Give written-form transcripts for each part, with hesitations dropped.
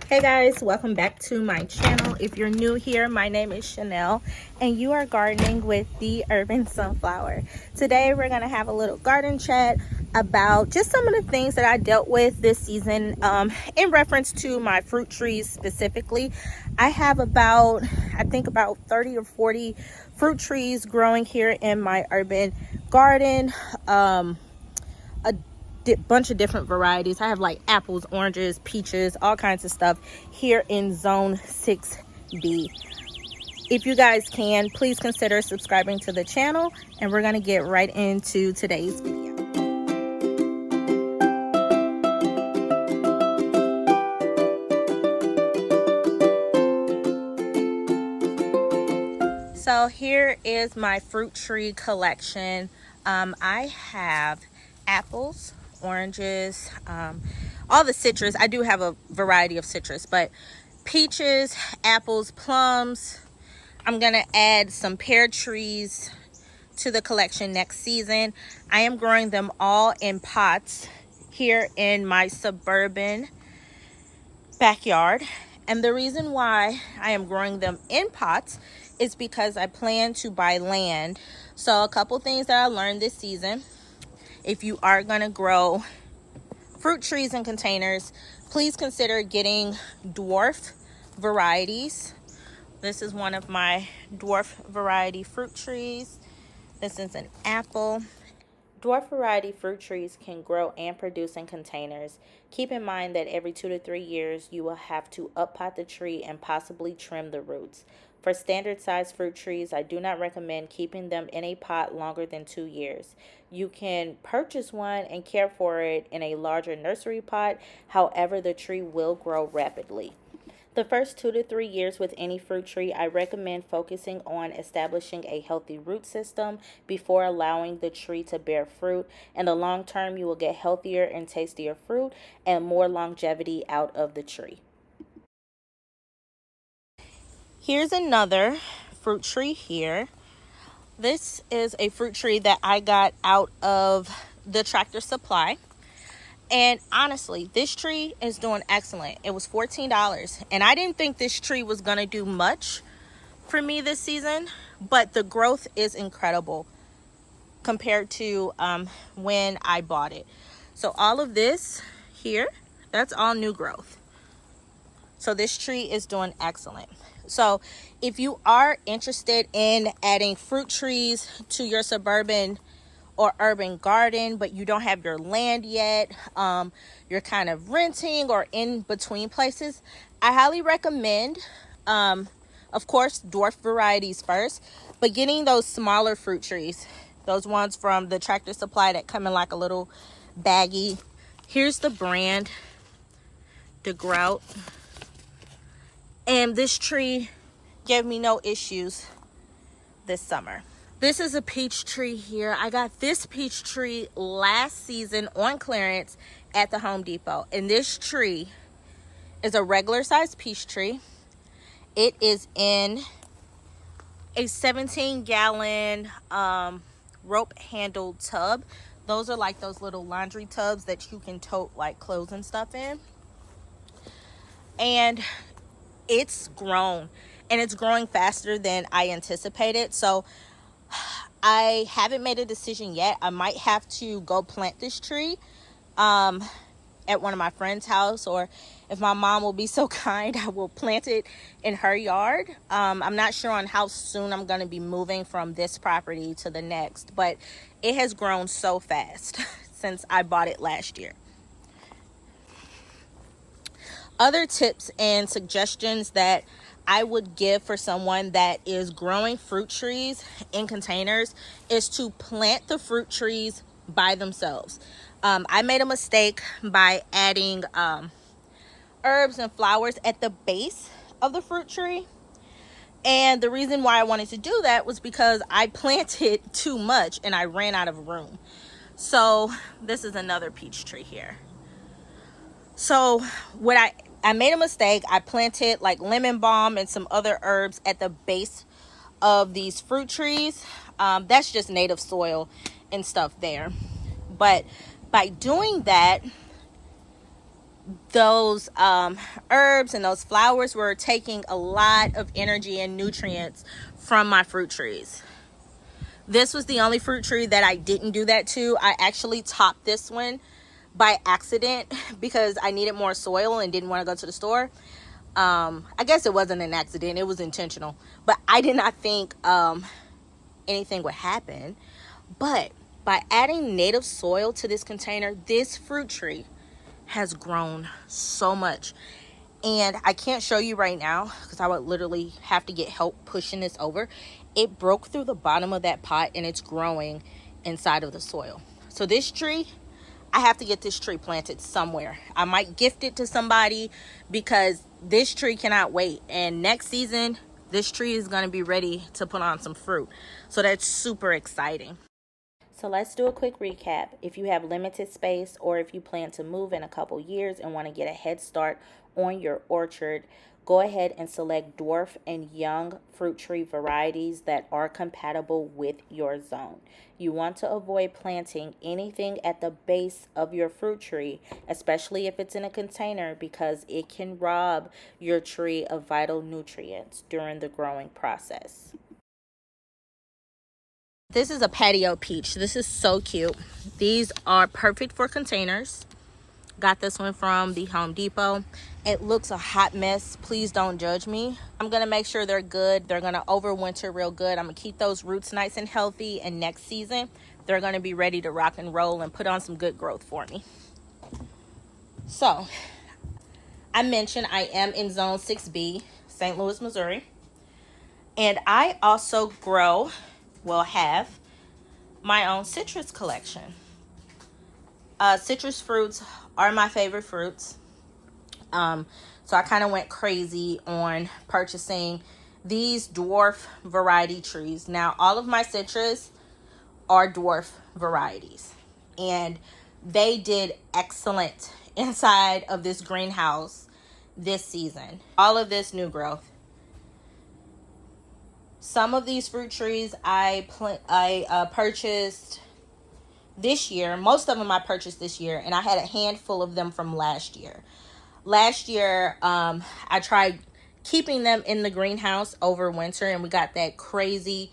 Hey guys, welcome back to my channel. If you're new here, my name is Chanel and you are gardening with the Urban Sunflower. Today we're going to have a little garden chat about just some of the things that I dealt with this season in reference to my fruit trees specifically. I have about 30 or 40 fruit trees growing here in my urban garden. A bunch of different varieties. I have like apples, oranges, peaches, all kinds of stuff here in zone 6B. If you guys can, please consider subscribing to the channel, and we're going to get right into today's video. So here is my fruit tree collection. I have apples, oranges, all the citrus. I do have a variety of citrus, but peaches, apples, plums. I'm gonna add some pear trees to the collection next season. I am growing them all in pots here in my suburban backyard, and the reason why I am growing them in pots is because I plan to buy land. So a couple things that I learned this season: if you are going to grow fruit trees in containers, please consider getting dwarf varieties. This is one of my dwarf variety fruit trees. This is an apple. Dwarf variety fruit trees can grow and produce in containers. Keep in mind that every 2 to 3 years you will have to uppot the tree and possibly trim the roots. For standard size fruit trees, I do not recommend keeping them in a pot longer than 2 years. You can purchase one and care for it in a larger nursery pot. However, the tree will grow rapidly. The first 2 to 3 years with any fruit tree, I recommend focusing on establishing a healthy root system before allowing the tree to bear fruit. In the long term, you will get healthier and tastier fruit and more longevity out of the tree. Here's another fruit tree here. This is a fruit tree that I got out of the Tractor Supply. And honestly, this tree is doing excellent. It was $14, and I didn't think this tree was going to do much for me this season, but the growth is incredible compared to when I bought it. So all of this here, that's all new growth. So this tree is doing excellent. So if you are interested in adding fruit trees to your suburban or urban garden, but you don't have your land yet, you're kind of renting or in between places, I highly recommend, of course, dwarf varieties first, but getting those smaller fruit trees, those ones from the Tractor Supply that come in like a little baggie. Here's the brand, the Grout. And this tree gave me no issues this summer. This is a peach tree here. I got this peach tree last season on clearance at the Home Depot. And this tree is a regular sized peach tree. It is in a 17-gallon rope handled tub. Those are like those little laundry tubs that you can tote like clothes and stuff in. And it's grown, and it's growing faster than I anticipated. So I haven't made a decision yet. I might have to go plant this tree at one of my friend's house, or if my mom will be so kind, I will plant it in her yard. I'm not sure on how soon I'm going to be moving from this property to the next, but it has grown so fast since I bought it last year. Other tips and suggestions that I would give for someone that is growing fruit trees in containers is to plant the fruit trees by themselves. I made a mistake by adding herbs and flowers at the base of the fruit tree. And the reason why I wanted to do that was because I planted too much and I ran out of room. So this is another peach tree here. So what I made a mistake. I planted like lemon balm and some other herbs at the base of these fruit trees. That's just native soil and stuff there. But by doing that, those herbs and those flowers were taking a lot of energy and nutrients from my fruit trees. This was the only fruit tree that I didn't do that to. I actually topped this one by accident because I needed more soil and didn't want to go to the store. I guess it wasn't an accident, it was intentional, but I did not think anything would happen. But by adding native soil to this container, this fruit tree has grown so much. And I can't show you right now because I would literally have to get help pushing this over. It broke through the bottom of that pot and it's growing inside of the soil. So this tree, I have to get this tree planted somewhere. I might gift it to somebody because this tree cannot wait. And next season, this tree is going to be ready to put on some fruit. So that's super exciting. So let's do a quick recap. If you have limited space or if you plan to move in a couple years and want to get a head start on your orchard, go ahead and select dwarf and young fruit tree varieties that are compatible with your zone. You want to avoid planting anything at the base of your fruit tree, especially if it's in a container, because it can rob your tree of vital nutrients during the growing process. This is a patio peach. This is so cute. These are perfect for containers. Got this one from the Home Depot. It looks a hot mess. Please don't judge me. I'm going to make sure they're good. They're going to overwinter real good. I'm going to keep those roots nice and healthy. And next season, they're going to be ready to rock and roll and put on some good growth for me. So, I mentioned I am in Zone 6B, St. Louis, Missouri. And I also have my own citrus collection. Citrus fruits are my favorite fruits. So I kind of went crazy on purchasing these dwarf variety trees. Now, all of my citrus are dwarf varieties, and they did excellent inside of this greenhouse this season. All of this new growth. Some of these fruit trees I purchased this year. Most of them I purchased this year, and I had a handful of them from last year. Last year, I tried keeping them in the greenhouse over winter, and we got that crazy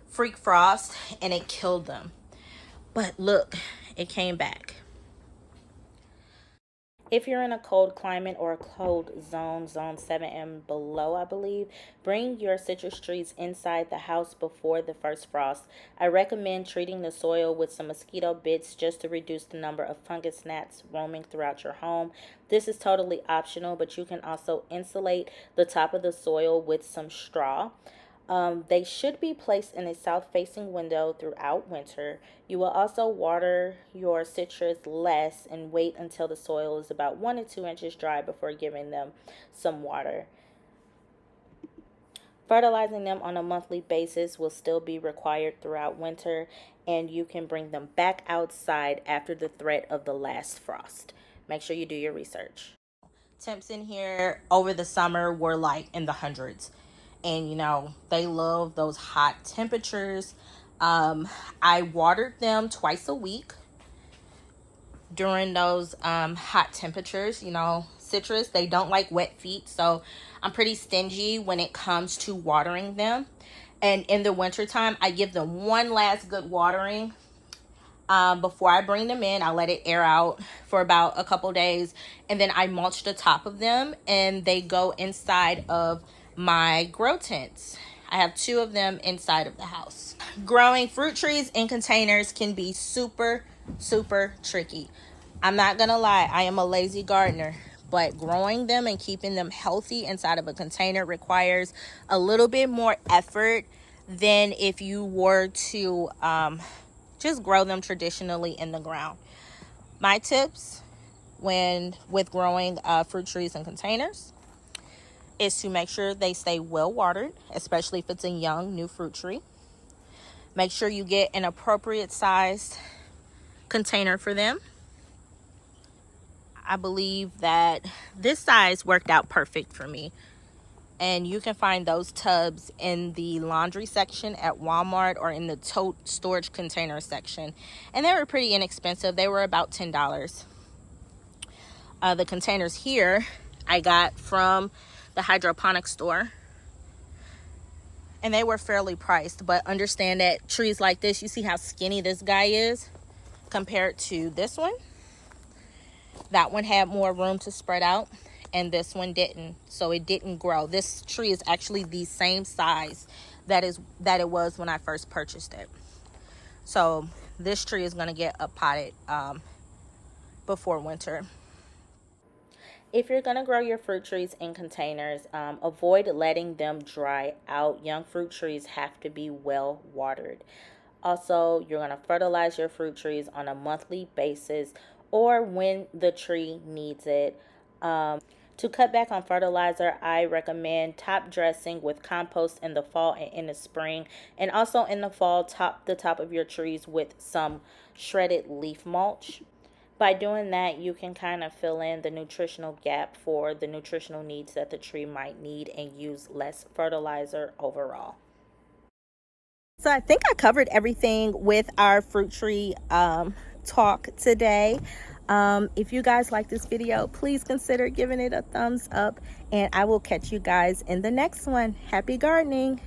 freak frost, and it killed them. But look, it came back. If you're in a cold climate or a cold zone, zone 7 and below, I believe, bring your citrus trees inside the house before the first frost. I recommend treating the soil with some mosquito bits just to reduce the number of fungus gnats roaming throughout your home. This is totally optional, but you can also insulate the top of the soil with some straw. They should be placed in a south-facing window throughout winter. You will also water your citrus less and wait until the soil is about 1 to 2 inches dry before giving them some water. Fertilizing them on a monthly basis will still be required throughout winter, and you can bring them back outside after the threat of the last frost. Make sure you do your research. Temps in here over the summer were like in the hundreds. And, you know, they love those hot temperatures. I watered them twice a week during those hot temperatures. You know, citrus, they don't like wet feet. So I'm pretty stingy when it comes to watering them. And in the wintertime, I give them one last good watering. Before I bring them in, I let it air out for about a couple days. And then I mulch the top of them. And they go inside of my grow tents. I have 2 of them inside of the house. Growing fruit trees in containers can be super tricky. I'm not gonna lie, I am a lazy gardener, but growing them and keeping them healthy inside of a container requires a little bit more effort than if you were to just grow them traditionally in the ground. My tips with growing fruit trees in containers is to make sure they stay well watered, especially if it's a young new fruit tree. Make sure you get an appropriate sized container for them. I believe that this size worked out perfect for me. And you can find those tubs in the laundry section at Walmart or in the tote storage container section. And they were pretty inexpensive. They were about $10. The containers here I got from the hydroponic store, and they were fairly priced. But understand that trees like this, you see how skinny this guy is compared to this one. That one had more room to spread out, and this one didn't, so it didn't grow. This tree is actually the same size that it was when I first purchased it. So this tree is going to get uppotted before winter. If you're going to grow your fruit trees in containers, avoid letting them dry out. Young fruit trees have to be well watered. Also, you're going to fertilize your fruit trees on a monthly basis or when the tree needs it. To cut back on fertilizer, I recommend top dressing with compost in the fall and in the spring. And also in the fall, top the top of your trees with some shredded leaf mulch. By doing that, you can kind of fill in the nutritional gap for the nutritional needs that the tree might need and use less fertilizer overall. So I think I covered everything with our fruit tree talk today. If you guys like this video, please consider giving it a thumbs up, and I will catch you guys in the next one. Happy gardening!